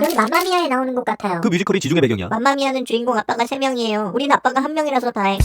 여기 맘마미아에 나오는 것 같아요. 그 뮤지컬이 지중해 배경이야. 맘마미아는 주인공 아빠가 3명이에요. 우린 아빠가 1명이라서 다행.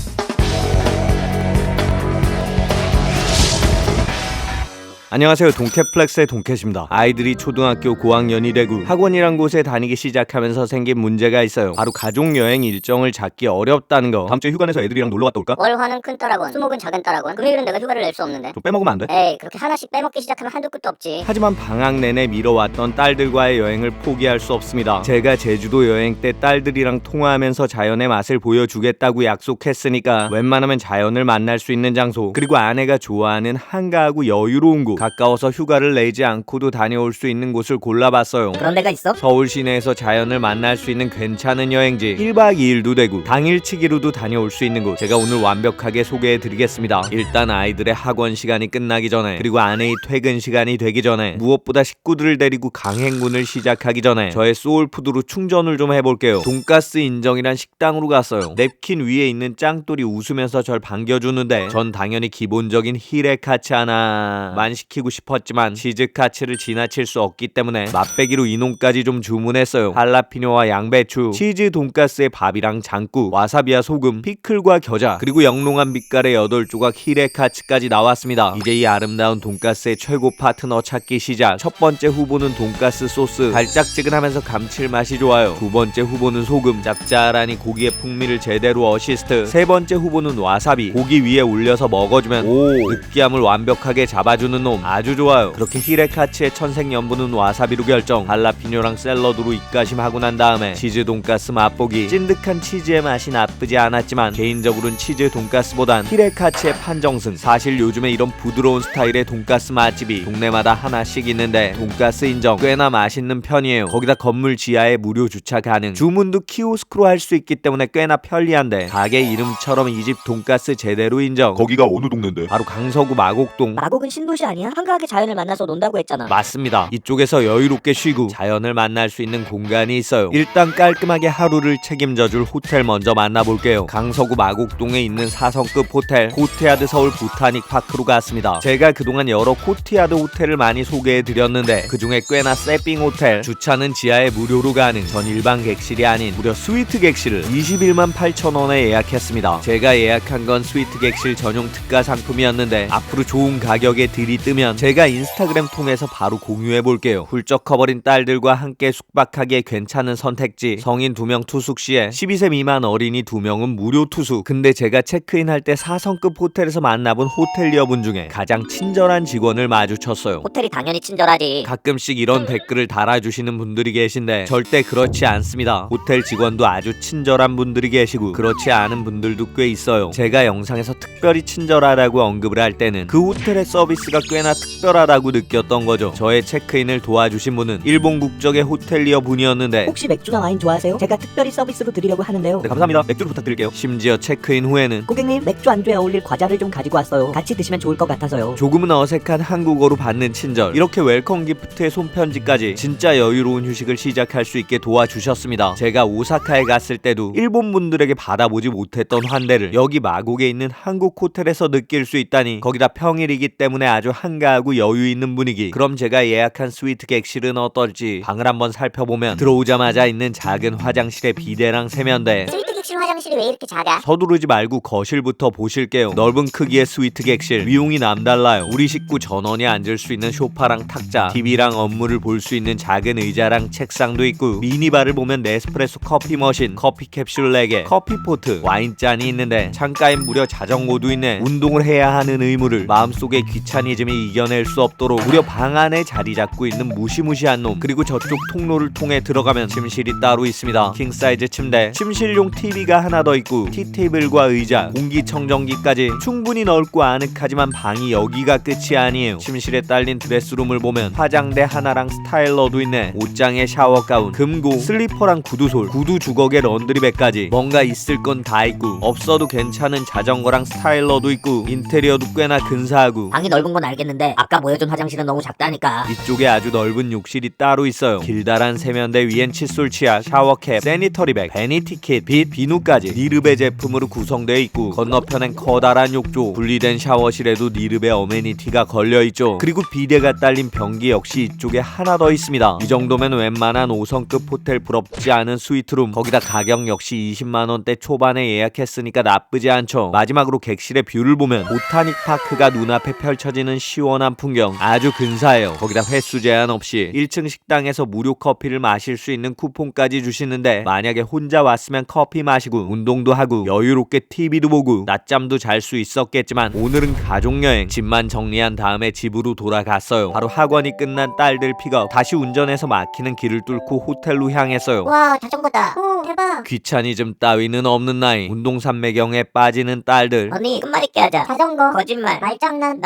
안녕하세요, 동캐플렉스의 동캐입니다. 아이들이 초등학교 고학년이 되고 학원이란 곳에 다니기 시작하면서 생긴 문제가 있어요. 바로 가족여행 일정을 잡기 어렵다는 거. 다음 주에 휴가 내서 애들이랑 놀러 갔다 올까? 월화는 큰 딸학원, 수목은 작은 딸학원. 금요일은 내가 휴가를 낼 수 없는데. 좀 빼먹으면 안 돼? 에이, 그렇게 하나씩 빼먹기 시작하면 한도 끝도 없지. 하지만 방학 내내 미뤄왔던 딸들과의 여행을 포기할 수 없습니다. 제가 제주도 여행 때 딸들이랑 통화하면서 자연의 맛을 보여주겠다고 약속했으니까 웬만하면 자연을 만날 수 있는 장소, 그리고 아내가 좋아하는 한가하고 여유로운 곳, 가까워서 휴가를 내지 않고도 다녀올 수 있는 곳을 골라봤어요. 그런 데가 있어? 서울 시내에서 자연을 만날 수 있는 괜찮은 여행지, 1박 2일도 되고 당일치기로도 다녀올 수 있는 곳, 제가 오늘 완벽하게 소개해드리겠습니다. 일단 아이들의 학원 시간이 끝나기 전에, 그리고 아내의 퇴근 시간이 되기 전에, 무엇보다 식구들을 데리고 강행군을 시작하기 전에 저의 소울푸드로 충전을 좀 해볼게요. 돈가스 인정이란 식당으로 갔어요. 냅킨 위에 있는 짱돌이 웃으면서 절 반겨주는데 전 당연히 기본적인 히레카츠 하나만 시키고 싶었지만 치즈카츠를 지나칠 수 없기 때문에 맛배기로 이놈까지 좀 주문했어요. 할라피뇨와 양배추, 치즈 돈가스에 밥이랑 장국, 와사비와 소금, 피클과 겨자, 그리고 영롱한 빛깔의 8조각 히레카츠까지 나왔습니다. 이제 이 아름다운 돈가스의 최고 파트너 찾기 시작. 첫 번째 후보는 돈가스 소스, 달짝지근하면서 감칠맛이 좋아요. 두 번째 후보는 소금, 짭짤하니 고기의 풍미를 제대로 어시스트. 세 번째 후보는 와사비, 고기 위에 올려서 먹어주면 느끼함을 완벽하게 잡아주는 놈, 아주 좋아요. 그렇게 히레카츠의 천생연분은 와사비로 결정. 할라피뇨랑 샐러드로 입가심하고 난 다음에 치즈 돈가스 맛보기. 찐득한 치즈의 맛이 나쁘지 않았지만 개인적으로는 치즈 돈가스보단 히레카츠의 판정승. 사실 요즘에 이런 부드러운 스타일의 돈가스 맛집이 동네마다 하나씩 있는데 돈가스 인정, 꽤나 맛있는 편이에요. 거기다 건물 지하에 무료 주차 가능, 주문도 키오스크로 할 수 있기 때문에 꽤나 편리한데 가게 이름처럼 이 집 돈가스 제대로 인정. 거기가 어느 동네인데? 바로 강서구 마곡동. 마곡은 신도시 아니야? 한가하게 자연을 만나서 논다고 했잖아. 맞습니다. 이쪽에서 여유롭게 쉬고 자연을 만날 수 있는 공간이 있어요. 일단 깔끔하게 하루를 책임져줄 호텔 먼저 만나볼게요. 강서구 마곡동에 있는 4성급 호텔 코티야드 서울 보타닉 파크로 갔습니다. 제가 그동안 여러 코티야드 호텔을 많이 소개해드렸는데 그중에 꽤나 세핑 호텔, 주차는 지하에 무료로 가능, 전 일반 객실이 아닌 무려 스위트 객실을 21만 8천 원에 예약했습니다. 제가 예약한 건 스위트 객실 전용 특가 상품이었는데 앞으로 좋은 가격에 들이뜨면 제가 인스타그램 통해서 바로 공유해볼게요. 훌쩍 커버린 딸들과 함께 숙박하기에 괜찮은 선택지, 성인 2명 투숙 시에 12세 미만 어린이 2명은 무료 투숙. 근데 제가 체크인할 때 4성급 호텔에서 만나본 호텔리어분 중에 가장 친절한 직원을 마주쳤어요. 호텔이 당연히 친절하지. 가끔씩 이런 댓글을 달아주시는 분들이 계신데 절대 그렇지 않습니다. 호텔 직원도 아주 친절한 분들이 계시고 그렇지 않은 분들도 꽤 있어요. 제가 영상에서 특별히 친절하다고 언급을 할 때는 그 호텔의 서비스가 꽤나 특별하다고 느꼈던 거죠. 저의 체크인을 도와주신 분은 일본 국적의 호텔리어 분이었는데 혹시 맥주나 와인 좋아하세요? 제가 특별히 서비스로 드리려고 하는데요. 네, 감사합니다. 맥주를 부탁드릴게요. 심지어 체크인 후에는 고객님, 맥주 안주에 어울릴 과자를 좀 가지고 왔어요. 같이 드시면 좋을 것 같아서요. 조금은 어색한 한국어로 받는 친절, 이렇게 웰컴 기프트의 손편지까지 진짜 여유로운 휴식을 시작할 수 있게 도와주셨습니다. 제가 오사카에 갔을 때도 일본 분들에게 받아보지 못했던 환대를 여기 마곡에 있는 한국 호텔에서 느낄 수 있다니, 거기다 평일이기 때문에 아주 한가하고 여유 있는 분위기. 그럼 제가 예약한 스위트 객실은 어떨지 방을 한번 살펴보면 들어오자마자 있는 작은 화장실에 비데랑 세면대. 스위트 객실 화장실이 왜 이렇게 작아? 서두르지 말고 거실부터 보실게요. 넓은 크기의 스위트 객실, 위용이 남달라요. 우리 식구 전원이 앉을 수 있는 소파랑 탁자, TV랑 업무를 볼 수 있는 작은 의자랑 책상도 있고, 미니바를 보면 네스프레소 커피 머신, 커피 캡슐 4개, 커피포트, 와인잔이 있는데 창가엔 무려 자전거도 있네. 운동을 해야 하는 의무를 마음속에 귀차니즘이 이겨낼 수 없도록 무려 방 안에 자리 잡고 있는 무시무시한 놈. 그리고 저쪽 통로를 통해 들어가면 침실이 따로 있습니다. 킹사이즈 침대, 침실용 TV가 하나 더 있고 티테이블과 의자, 공기청정기까지 충분히 넓고 아늑하지만 방이 여기가 끝이 아니에요. 침실에 딸린 드레스룸을 보면 화장대 하나랑 스타일러도 있네. 옷장에 샤워가운, 금고, 슬리퍼랑 구두솔, 구두 주걱에 런드리백까지 뭔가 있을 건 다 있고 없어도 괜찮은 자전거랑 스타일러도 있고 인테리어도 꽤나 근사하고. 방이 넓은 건 알겠는데 아까 보여준 화장실은 너무 작다니까. 이쪽에 아주 넓은 욕실이 따로 있어요. 길다란 세면대 위엔 칫솔 치약, 샤워캡, 세니터리백, 베니티킷, 빛, 비누까지 니르베 제품으로 구성되어 있고 건너편엔 커다란 욕조, 분리된 샤워실에도 니르베 어메니티가 걸려있죠. 그리고 비데가 딸린 변기 역시 이쪽에 하나 더 있습니다. 이 정도면 웬만한 5성급 호텔 부럽지 않은 스위트룸, 거기다 가격 역시 20만원대 초반에 예약했으니까 나쁘지 않죠. 마지막으로 객실의 뷰를 보면 보타닉 파크가 눈앞에 펼쳐지는 시원한 풍경, 아주 근사해요. 거기다 횟수 제한 없이 1층 식당에서 무료 커피를 마실 수 있는 쿠폰까지 주시는데 만약에 혼자 왔으면 커피 마시고 운동도 하고 여유롭게 TV도 보고 낮잠도 잘 수 있었겠지만 오늘은 가족여행, 집만 정리한 다음에 집으로 돌아갔어요. 바로 학원이 끝난 딸들 픽업, 다시 운전해서 막히는 길을 뚫고 호텔로 향했어요. 와, 자전거다. 오, 대박. 귀차니즘 따위는 없는 나이, 운동산매경에 빠지는 딸들. 언니, 끝말잇기 하자. 자전거, 거짓말, 말장난,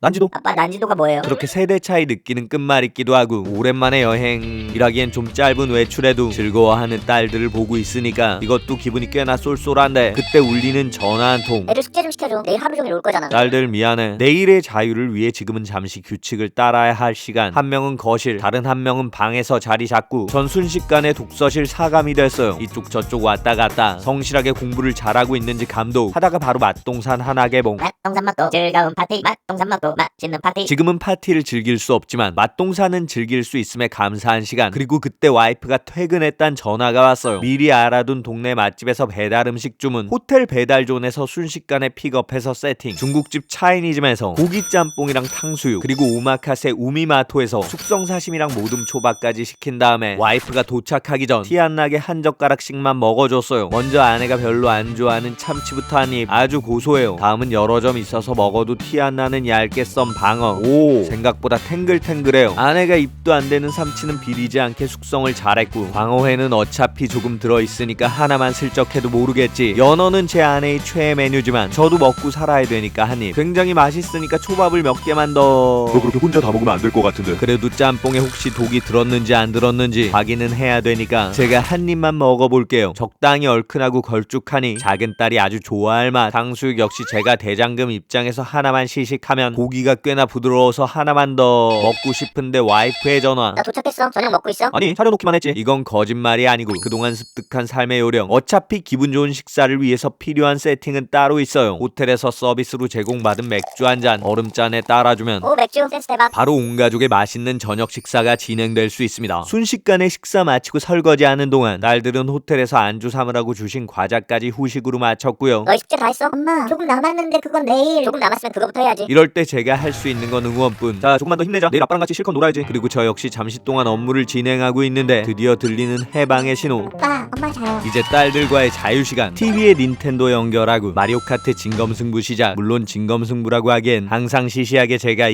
난지도? 아빠, 난지도가 뭐예요? 그렇게 세대 차이 느끼는 끝말잇기도 하고 오랜만에 여행이라기엔 좀 짧은 외출에도 즐거워하는 딸들을 보고 있으니까 이것도 기분이 꽤나 쏠쏠한데 그때 울리는 전화 한 통. 애들 숙제 좀 시켜줘. 내일 하루 종일 올 거잖아. 딸들 미안해. 내일의 자유를 위해 지금은 잠시 규칙을 따라야 할 시간. 한 명은 거실, 다른 한 명은 방에서 자리 잡고 전 순식간에 독서실 사감이 됐어요. 이쪽 저쪽 왔다 갔다 성실하게 공부를 잘하고 있는지 감독. 하다가 바로 맛동산 하나 개봉. 맛동산 맛도 즐거운 파티. 맛동산 맛도 맛있는 파티. 지금은 파티를 즐길 수 없지만 맛동산은 즐길 수 있음에 감사한 시간. 그리고 그때 와이프가 퇴근했단 전화가 왔어요. 미리 알아둔 동네 맛집에서 배달 음식 주문, 호텔 배달존에서 순식간에 픽업해서 세팅, 중국집 차이니즘에서 고기 짬뽕이랑 탕수육, 그리고 오마카세 우미마토에서 숙성사심이랑 모둠 초밥까지 시킨 다음에 와이프가 도착하기 전 티 안 나게 한 젓가락씩만 먹어줬어요. 먼저 아내가 별로 안 좋아하는 참치부터 한 입, 아주 고소해요. 다음은 여러 점 있어서 먹어도 티 안 나는 얇게 썬 방어. 오, 생각보다 탱글탱글해요. 아내가 입도 안 되는 삼치는 비리지 않게 숙성을 잘했고 광어회는 어차피 조금 들어있으니까 하나만 슬쩍 해도 모르겠지. 연어는 제 아내의 최애 메뉴지만 저도 먹고 살아야 되니까 한 입. 굉장히 맛있으니까 초밥을 몇 개만 더. 너 그렇게 혼자 다 먹으면 안 될 것 같은데. 그래도 짬뽕에 혹시 독이 들었는지 안 들었는지 확인은 해야 되니까 제가 한 입만 먹어볼게요. 적당히 얼큰하고 걸쭉하니 작은 딸이 아주 좋아할 맛. 탕수육 역시 제가 대장금 입장에서 하나만 시식하면 고기가 꽤나 부드러워서 하나만 더 먹고 싶은데 와이프의 전화. 나 도착했어. 저녁 먹고 있어. 아니, 차려놓기만 했지. 이건 거짓말이 아니고 그동안 습득한 삶의 요령. 어차피 기분 좋은 식사를 위해서 필요한 세팅은 따로 있어요. 호텔에서 서비스로 제공받은 맥주 한 잔 얼음잔에 따라주면 오, 맥주 센스 대박. 바로 온 가족의 맛있는 저녁 식사가 진행될 수 있습니다. 순식간에 식사 마치고 설거지하는 동안 딸들은 호텔에서 안주 삼으라고 주신 과자까지 후식으로 마쳤고요. 너희 숙제 다 했어? 엄마, 조금 남았는데 그건 내일. 조금 남았으면 그거부터 해야지. 이럴 때 제가 할 수 있는 건 응원뿐. 자, 조금만 더 힘내자. 내일 아빠랑 같이 실컷 놀아야지. 그리고 저 역시 잠시 동안 업무를 진행하고 있는데 드디어 들리는 해방의 신호. 오빠, 엄마 자요. 이제 딸들과의 자유시간. TV에 닌텐도 연결하고 마리오 카트 진검승부 시작. 물론 진검승부라고 하기엔 항상 시시하게 제가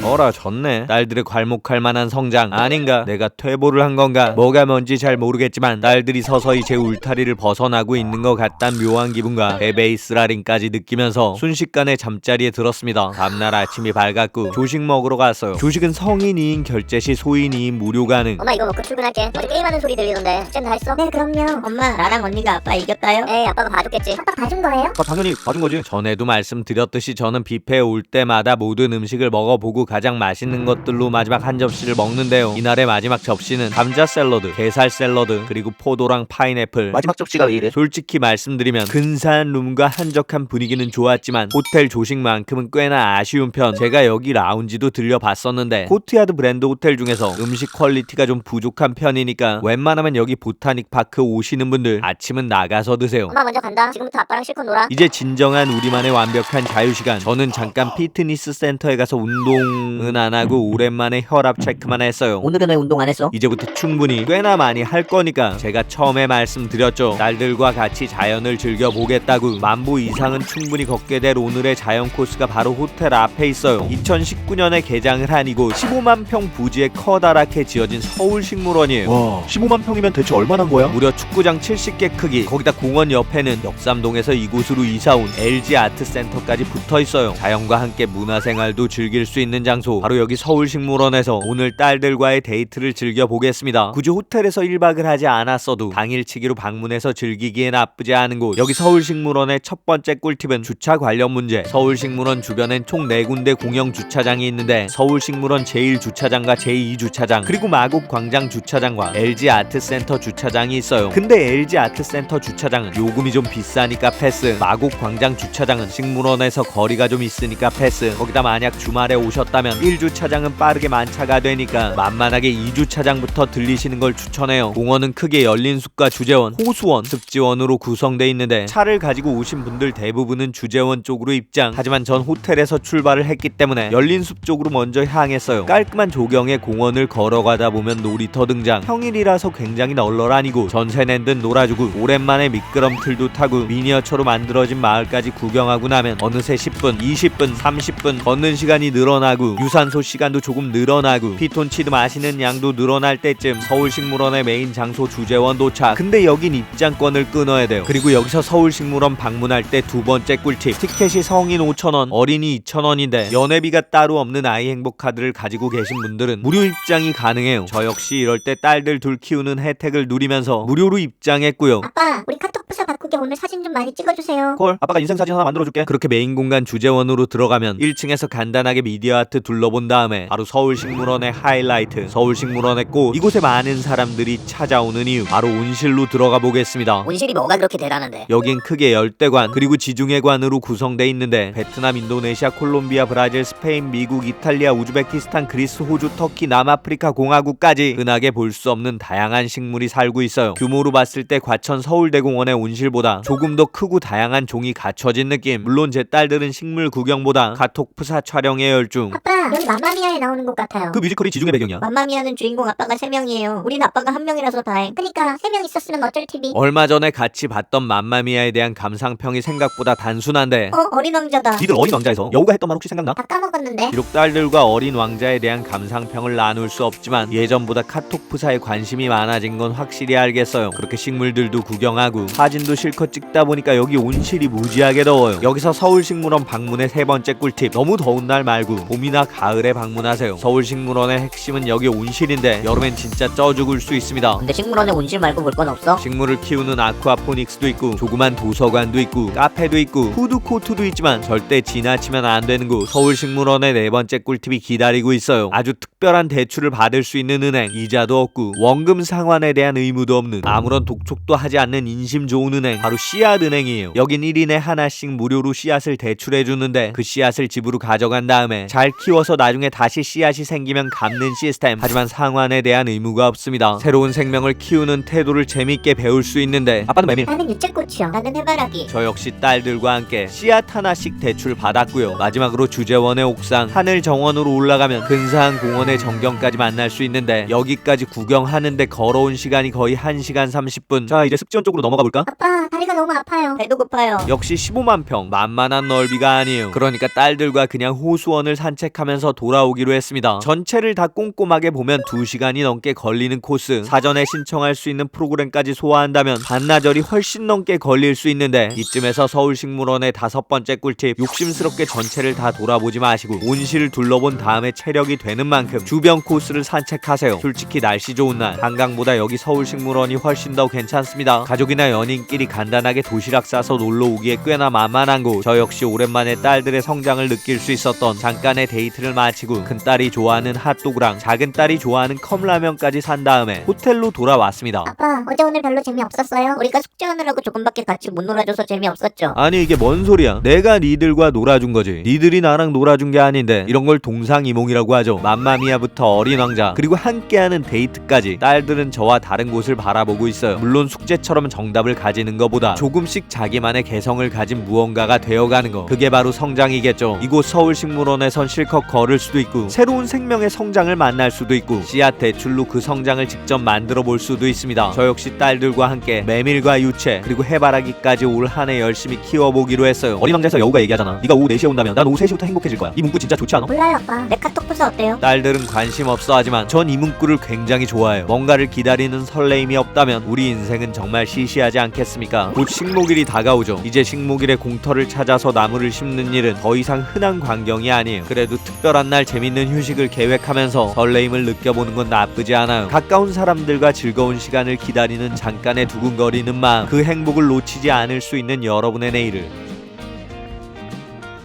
어라, 졌네. 딸들의 괄목할 만한 성장 아닌가? 내가 퇴보를 한 건가? 뭐가 뭔지 잘 모르겠지만 딸들이 서서히 제 울타리를 벗어나고 있는 것 같단 묘한 기분과 베베이스라린까지 느끼면서 순식간에 잠자리에 들었습니다. 다음날 아침이 밝았고 조식 먹으러 갔어요. 조식은 성인 2인 결제 시 소인 2인 무료 가능. 엄마, 이거 먹고 출근할게. 어제 게임하는 소리 들리던데 숙제는 다 했어? 네, 그럼요. 엄마, 나랑 언니가 아빠 이겼다요? 에이, 아빠가 봐줬겠지. 아빠 봐준 거예요? 당연히 봐준 거지. 전에도 말씀드렸듯이 저는 뷔페에 올 때마다 모든 음식을 먹어보고 가장 맛있는 것들로 마지막 한 접시를 먹는데요. 이날의 마지막 접시는 감자 샐러드, 게살 샐러드, 그리고 포도랑 파인애플. 마지막 접시가 왜 이래? 솔직히 말씀드리면 근사한 룸과 한적한 분위기는 좋았지만 호텔 조식만큼은 꽤나 아쉬운 편. 제가 여기 라운지도 들려봤었는데 코트야드 브랜드 호텔 중에서 음식 퀄리티가 좀 부족한 편이니까 웬만하면 여기 보타닉 파크 오시는 분들 아침은 나가서 드세요. 엄마 먼저 간다. 지금부터 아빠랑 실컷 놀아. 이제 진정한 우리만의 완벽한 자유시간. 저는 잠깐 피트니스 센터에 가서 운동은 안 하고 오랜만에 혈압 체크만 했어요. 오늘은 왜 운동 안 했어? 이제부터 충분히 꽤나 많이 할 거니까. 제가 처음에 말씀드렸죠. 딸들과 같이 자연을 즐겨보겠다고. 만보 이상은 충분히 걷게 될 오늘의 자연 코스가 바로 호텔 앞에 있어요. 2019년에 개장을 한 이곳 15만 평 부지에 커다랗게 지어진 서울식물원이에요. 와, 15만 평이면 대체 얼마나 거야? 무려 축구장 70개 크기. 거기다 공원 옆에는 역삼동에서 이곳으로 이사온 LG 아트센터까지 붙어있어요. 자연과 함께 문화생활도 즐길 수 있는 장소, 바로 여기 서울식물원에서 오늘 딸들과의 데이트를 즐겨보겠습니다. 굳이 호텔에서 1박을 하지 않았어도 당일치기로 방문해서 즐기기에 나쁘지 않은 곳. 여기 서울식물원의 첫 번째 꿀팁은 주차 관련 문제. 서울식물원 주변엔 총 4군데 공영 주차장이 있는데 서울식물원 제1주차장과 제2주차장 그리고 마곡광장 주차장과 LG아트센터 주차장이 있어요. 근데 LG아트센터 주차장은 요금이 좀 비싸니까 패스. 마곡광장 주차장은 식물원에서 거리가 좀 있으니까 패스. 거기다 만약 주말에 오셨다면 1주차장은 빠르게 만차가 되니까 만만하게 2주차장부터 들리시는 걸 추천해요. 공원은 크게 열린숲과 주재원, 호수원, 습지원으로 구성돼 있는데 차를 가지고 오신 분들 대부분은 주재원 쪽으로 입장. 하지만 전 호텔에서 출발을 했기 때문에 열린숲 쪽으로 먼저 향했어요. 깔끔한 조경의 공원을 걸어가다 보면 놀이터 등장. 평일이라서 굉장히 널널하니고 전세 낸 듯 놀아주고 오랜만에 미끄럼틀도 타고 미니어처로 만들어진 마을까지 구경하고 나면 어느새 10분, 20분, 30분 걷는 시간이 늘어나고 유산소 시간도 조금 늘어나고 피톤치드 마시는 양도 늘어날 때쯤 서울식물원의 메인 장소 주재원 도착. 근데 여긴 입장권을 끊어야 돼요. 그리고 여기서 서울식물원 방문할 때 두 번째 꿀팁. 티켓이 성인 5,000원, 어린이 2,000원인데 연회비가 따로 없는 아이 행복 카드를 가지고 계신 분들은 무료 입장이 가능해요. 저 역시 이럴 때 딸들 둘 키우는 혜택을 누리면서 무료로 입장했고요. 아빠, 우리 카톡 부사 바꾸게 오늘 사진 좀 많이 찍어주세요. 콜, 아빠가 인생사진 하나 만들어줄게. 그렇게 메인 공간 주재원으로 들어가면 1층에서 간단하게 미디어 아트 둘러본 다음에 바로 서울식물원의 하이라이트, 서울식물원의 꽃. 이곳에 많은 사람들이 찾아오는 이유, 바로 온실로 들어가 보겠습니다. 온실이 뭐가 그렇게 대단한데? 여긴 크게 열대관 그리고 지중해관으로 구성돼 있는데 베트남, 인도네시아, 콜롬비아, 브라질, 스페인, 미국, 이탈리아, 우즈베키스탄, 그리스, 호주, 터키, 남아프리카 공화국까지 흔하게 볼 수 없는 다양한 식물이 살고 있어요. 규모로 봤을 때 과천 서울대공원의 온실보다 조금 더 크고 다양한 종이 갖춰진 느낌. 물론 제 딸들은 식물 구경보다 카톡 프사 촬영에 열중. 아빠, 여기 맘마미아에 나오는 것 같아요. 그 뮤지컬이 지중해 배경이야. 맘마미아는 주인공 아빠가 3명이에요. 우린 아빠가 1명이라서 다행. 그니까 3명 있었으면 어쩔 TV. 얼마 전에 같이 봤던 맘마미아에 대한 감상평이 생각보다 단순한데 어린 왕자다. 니들 어린 왕자에서 여우가 했던 말 혹시 생각나? 다 까먹었는데. 비록 딸들과 어린 왕자에 대한 감상평을 나눌 수 없지만 예전보다 카톡 프사에 관심이 많아진 건 확실히 알겠어요. 그렇게 식물들도 구경하고 사진도 실컷 찍다 보니까 여기 온실이 무지하게 더워요. 여기서 서울식물원 방문의 세 번째 꿀팁. 너무 더운 날 말고 봄이나 가을에 방문하세요. 서울식물원의 핵심은 여기 온실인데 여름엔 진짜 쪄 죽을 수 있습니다. 근데 식물원에 온실 말고 볼 건 없어? 식물을 키우는 아쿠아포닉스도 있고 조그만 도서관도 있고 카페도 있고 푸드코트도 있지만 절대 지나치면 안 되는 곳. 서울식물원의 네 번째 꿀팁이 기다리고 있어요. 아주 특별한 대출을 받을 수 있는 은행, 이자도 없고 원금 상환에 대한 의무도 없는 아무런 독촉도 하지 않는 인심 좋은 은행, 바로 씨앗은행이에요. 여긴 1인에 하나씩 무료로 씨앗을 대출해주는데 그 씨앗을 집으로 가져간 다음에 잘 키워서 나중에 다시 씨앗이 생기면 갚는 시스템. 하지만 상환에 대한 의무가 없습니다. 새로운 생명을 키우는 태도를 재밌게 배울 수 있는데 아빠는 메밀. 나는 유채꽃이요. 나는 해바라기. 저 역시 딸들과 함께 씨앗 하나씩 대출 받았고요. 마지막으로 주재원의 옥상 하늘 정원으로 올라가면 근사한 공원의 전경까지 만날 수 있는데 여기까지 구경하는데 걸어온 시간이 거의 1시간 30분. 자, 이제 습지원 쪽으로 넘어가 볼까? 아빠, 다리가 너무 아파요. 배도 고파요. 역시 15만 평 만만한 넓이가 아니에요. 그러니까 딸들과 그냥 호수원을 산책하면서 돌아오기로 했습니다. 전체를 다 꼼꼼하게 보면 2시간이 넘게 걸리는 코스. 사전에 신청할 수 있는 프로그램까지 소화한다면 반나절이 훨씬 넘게 걸릴 수 있는데 이쯤에서 서울식물원의 5번째 꿀팁. 욕심스럽게 전체를 다 돌아보지 마시고 온실을 둘러본 다음에 체력이 되는 만큼 주변 코스를 산책하세요. 솔직히 날씨 좋은 날 한강보다 여기 서울식물원이 훨씬 더 괜찮습니다. 가족이나 연인끼리 간단하게 도시락 싸서 놀러 오기에 꽤나 만만한 곳. 저 역시 오랜만에 딸들의 성장을 느낄 수 있었던 잠깐의 데이트를 마치고 큰딸이 좋아하는 핫도그랑 작은딸이 좋아하는 컵라면까지 산 다음에 호텔로 돌아왔습니다. 아빠, 어제 오늘 별로 재미없었어요? 우리가 숙제하느라고 조금밖에 같이 못 놀아줘서 재미없었죠? 아니 이게 뭔 소리야. 내가 니들과 놀아준 거지. 니들이 나랑 놀아준 게 아닌데. 이런 걸 동상이몽이라고 하죠. 맘마미아부터 어린 왕자 그리고 함께하는 데이트까지 딸들은 저와 다른 곳을 바라보고 있어요. 물론 숙제처럼 정답을 가지는 것보다 조금씩 자기만의 개성을 가진 무언가가 되어가는 거, 그게 바로 성장이겠죠. 이곳 서울식물원에선 실컷 걸을 수도 있고 새로운 생명의 성장을 만날 수도 있고 씨앗 대출로 그 성장을 직접 만들어 볼 수도 있습니다. 저 역시 딸들과 함께 메밀과 유채 그리고 해바라기까지 올 한 해 열심히 키워보기로 했어요. 어린 왕자에서 여우가 얘기하잖아. 네가 오후 4시에 온다면 난 오후 3시부터 행복해질 거야. 이 문구 진짜 좋지 않아? 몰라요, 아빠. 내 카톡 부서 어때요? 딸들은 관심 없어 하지만 전 이 문구를 굉장히 좋아해요. 뭔가를 기다리는 설레임이 없다면 우리 인생은 정말 시시하지 않겠죠. 않겠습니까? 곧 식목일이 다가오죠. 이제 식목일에 공터를 찾아서 나무를 심는 일은 더 이상 흔한 광경이 아니에요. 그래도 특별한 날 재밌는 휴식을 계획하면서 설레임을 느껴보는 건 나쁘지 않아요. 가까운 사람들과 즐거운 시간을 기다리는 잠깐의 두근거리는 마음, 그 행복을 놓치지 않을 수 있는 여러분의 내일을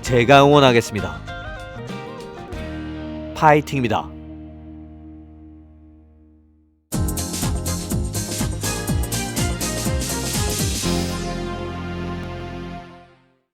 제가 응원하겠습니다. 파이팅입니다.